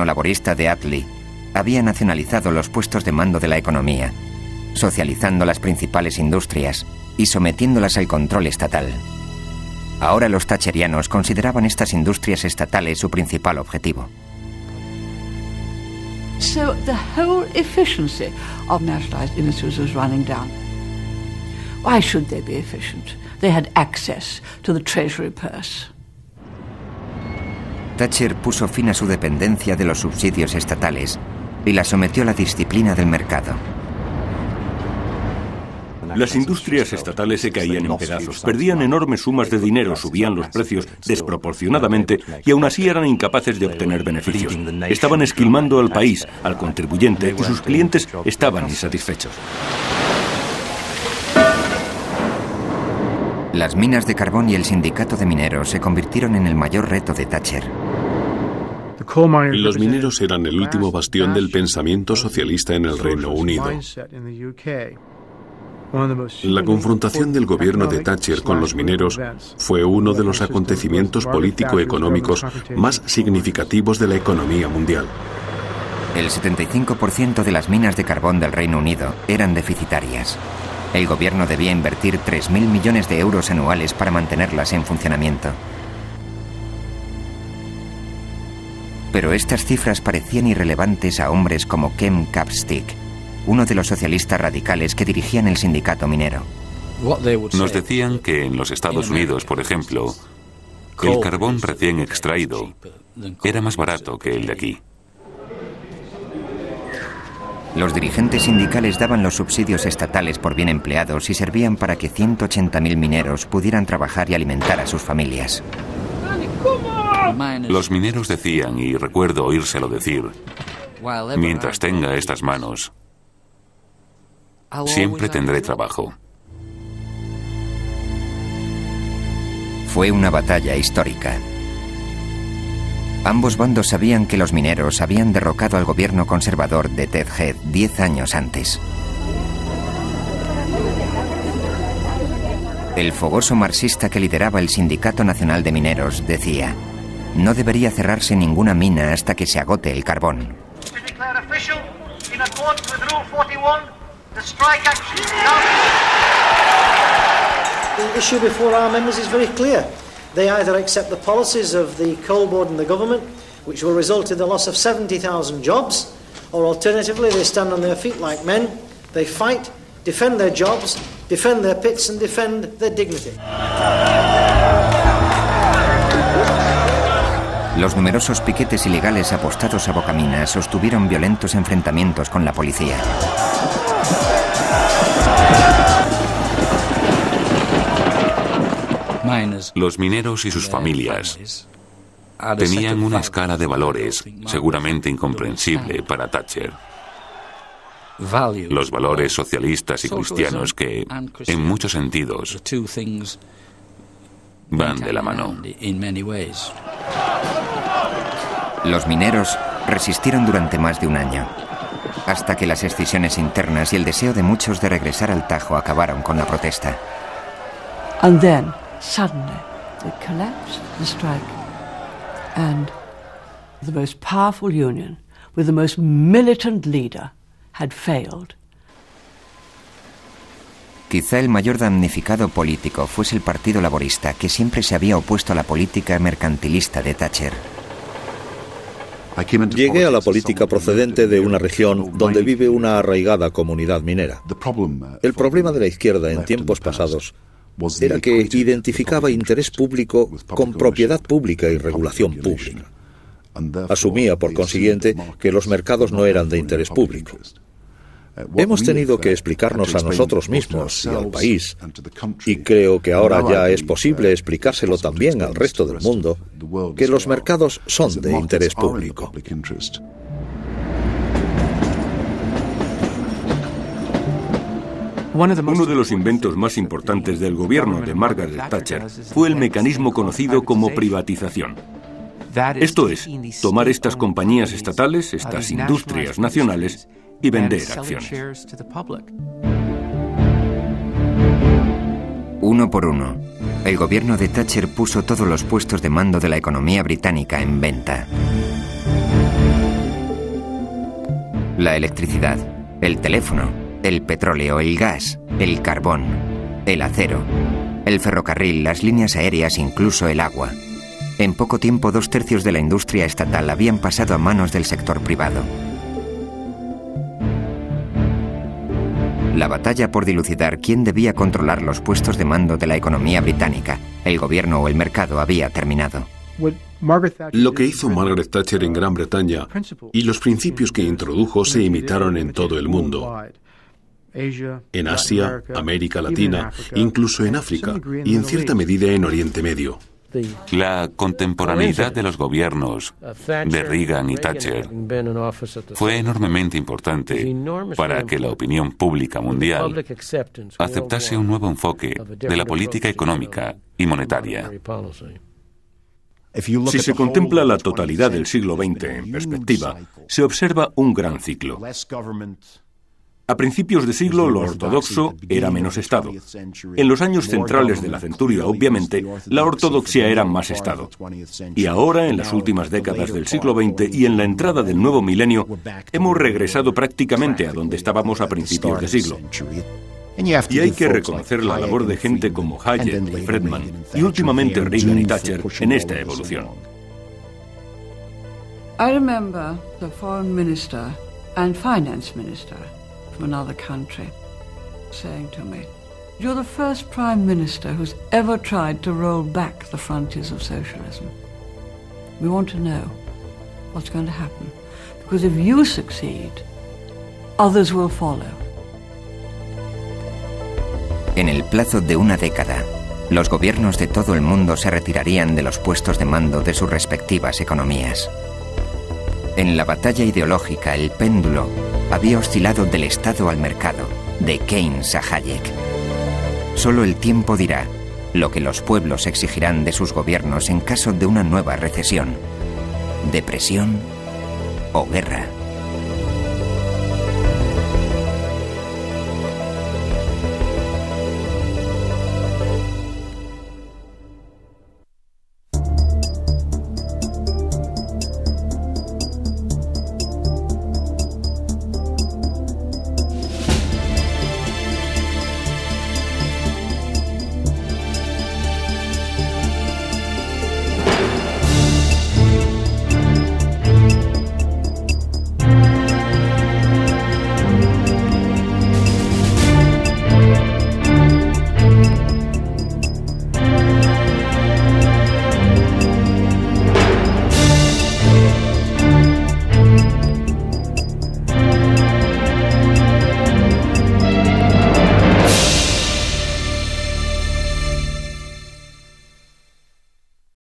gobierno laborista de Attlee había nacionalizado los puestos de mando de la economía, socializando las principales industrias y sometiéndolas al control estatal. Ahora los thatcherianos consideraban estas industrias estatales su principal objetivo. So the whole efficiency of nationalized industries was running down. Why should they be efficient? They had access to the treasury purse. Thatcher puso fin a su dependencia de los subsidios estatales y la sometió a la disciplina del mercado. Las industrias estatales se caían en pedazos, perdían enormes sumas de dinero, subían los precios desproporcionadamente y aún así eran incapaces de obtener beneficios. Estaban esquilmando al país, al contribuyente, y sus clientes estaban insatisfechos. Las minas de carbón y el sindicato de mineros se convirtieron en el mayor reto de Thatcher. Los mineros eran el último bastión del pensamiento socialista en el Reino Unido. La confrontación del gobierno de Thatcher con los mineros fue uno de los acontecimientos político-económicos más significativos de la economía mundial. El 75% de las minas de carbón del Reino Unido eran deficitarias. El gobierno debía invertir 3.000 millones de euros anuales para mantenerlas en funcionamiento. Pero estas cifras parecían irrelevantes a hombres como Ken Capstick, uno de los socialistas radicales que dirigían el sindicato minero. Nos decían que en los Estados Unidos, por ejemplo, el carbón recién extraído era más barato que el de aquí. Los dirigentes sindicales daban los subsidios estatales por bien empleados y servían para que 180.000 mineros pudieran trabajar y alimentar a sus familias. Los mineros decían, y recuerdo oírselo decir, mientras tenga estas manos, siempre tendré trabajo. Fue una batalla histórica. Ambos bandos sabían que los mineros habían derrocado al gobierno conservador de Ted Heath 10 años antes. El fogoso marxista que lideraba el Sindicato Nacional de Mineros decía: no debería cerrarse ninguna mina hasta que se agote el carbón. The issue before our members is very clear. They either accept the policies of the coal board and the government, which will result in the loss of 70,000 jobs, or alternatively they stand on their feet like men, they fight, defend their jobs, defend their pits and defend their dignity. Los numerosos piquetes ilegales apostados a bocaminas sostuvieron violentos enfrentamientos con la policía. Los mineros y sus familias tenían una escala de valores seguramente incomprensible para Thatcher. Los valores socialistas y cristianos que, en muchos sentidos, van de la mano. Los mineros resistieron durante más de un año, hasta que las escisiones internas y el deseo de muchos de regresar al Tajo acabaron con la protesta. And then, suddenly, it collapsed, the strike. And the most powerful union, with the most militant leader, had failed. Quizá el mayor damnificado político fuese el Partido Laborista, que siempre se había opuesto a la política mercantilista de Thatcher. Llegué a la política procedente de una región donde vive una arraigada comunidad minera. El problema de la izquierda en tiempos pasados era que identificaba interés público con propiedad pública y regulación pública. Asumía, por consiguiente, que los mercados no eran de interés público. Hemos tenido que explicarnos a nosotros mismos y al país, y creo que ahora ya es posible explicárselo también al resto del mundo, que los mercados son de interés público. Uno de los inventos más importantes del gobierno de Margaret Thatcher fue el mecanismo conocido como privatización. Esto es, tomar estas compañías estatales, estas industrias nacionales, y vender acciones. Uno por uno, el gobierno de Thatcher puso todos los puestos de mando de la economía británica en venta. La electricidad, el teléfono, el petróleo, el gas, el carbón, el acero, el ferrocarril, las líneas aéreas, incluso el agua. En poco tiempo, 2/3 de la industria estatal habían pasado a manos del sector privado. La batalla por dilucidar quién debía controlar los puestos de mando de la economía británica, el gobierno o el mercado, había terminado. Lo que hizo Margaret Thatcher en Gran Bretaña y los principios que introdujo se imitaron en todo el mundo. En Asia, América Latina, incluso en África y en cierta medida en Oriente Medio. La contemporaneidad de los gobiernos de Reagan y Thatcher fue enormemente importante para que la opinión pública mundial aceptase un nuevo enfoque de la política económica y monetaria. Si se contempla la totalidad del siglo XX en perspectiva, se observa un gran ciclo. A principios de siglo, lo ortodoxo era menos Estado. En los años centrales de la centuria, obviamente, la ortodoxia era más Estado. Y ahora, en las últimas décadas del siglo XX y en la entrada del nuevo milenio, hemos regresado prácticamente a donde estábamos a principios de siglo. Y hay que reconocer la labor de gente como Hayek y Friedman, y últimamente Reagan y Thatcher, en esta evolución. I remember the foreign minister and finance minister from another country saying to me, "You're the first prime minister who's ever tried to roll back the frontiers of socialism. We want to know what's going to happen, because if you succeed, others will follow." En el plazo de una década, los gobiernos de todo el mundo se retirarían de los puestos de mando de sus respectivas economías. En la batalla ideológica, el péndulo había oscilado del Estado al mercado, de Keynes a Hayek. Solo el tiempo dirá lo que los pueblos exigirán de sus gobiernos en caso de una nueva recesión, depresión o guerra.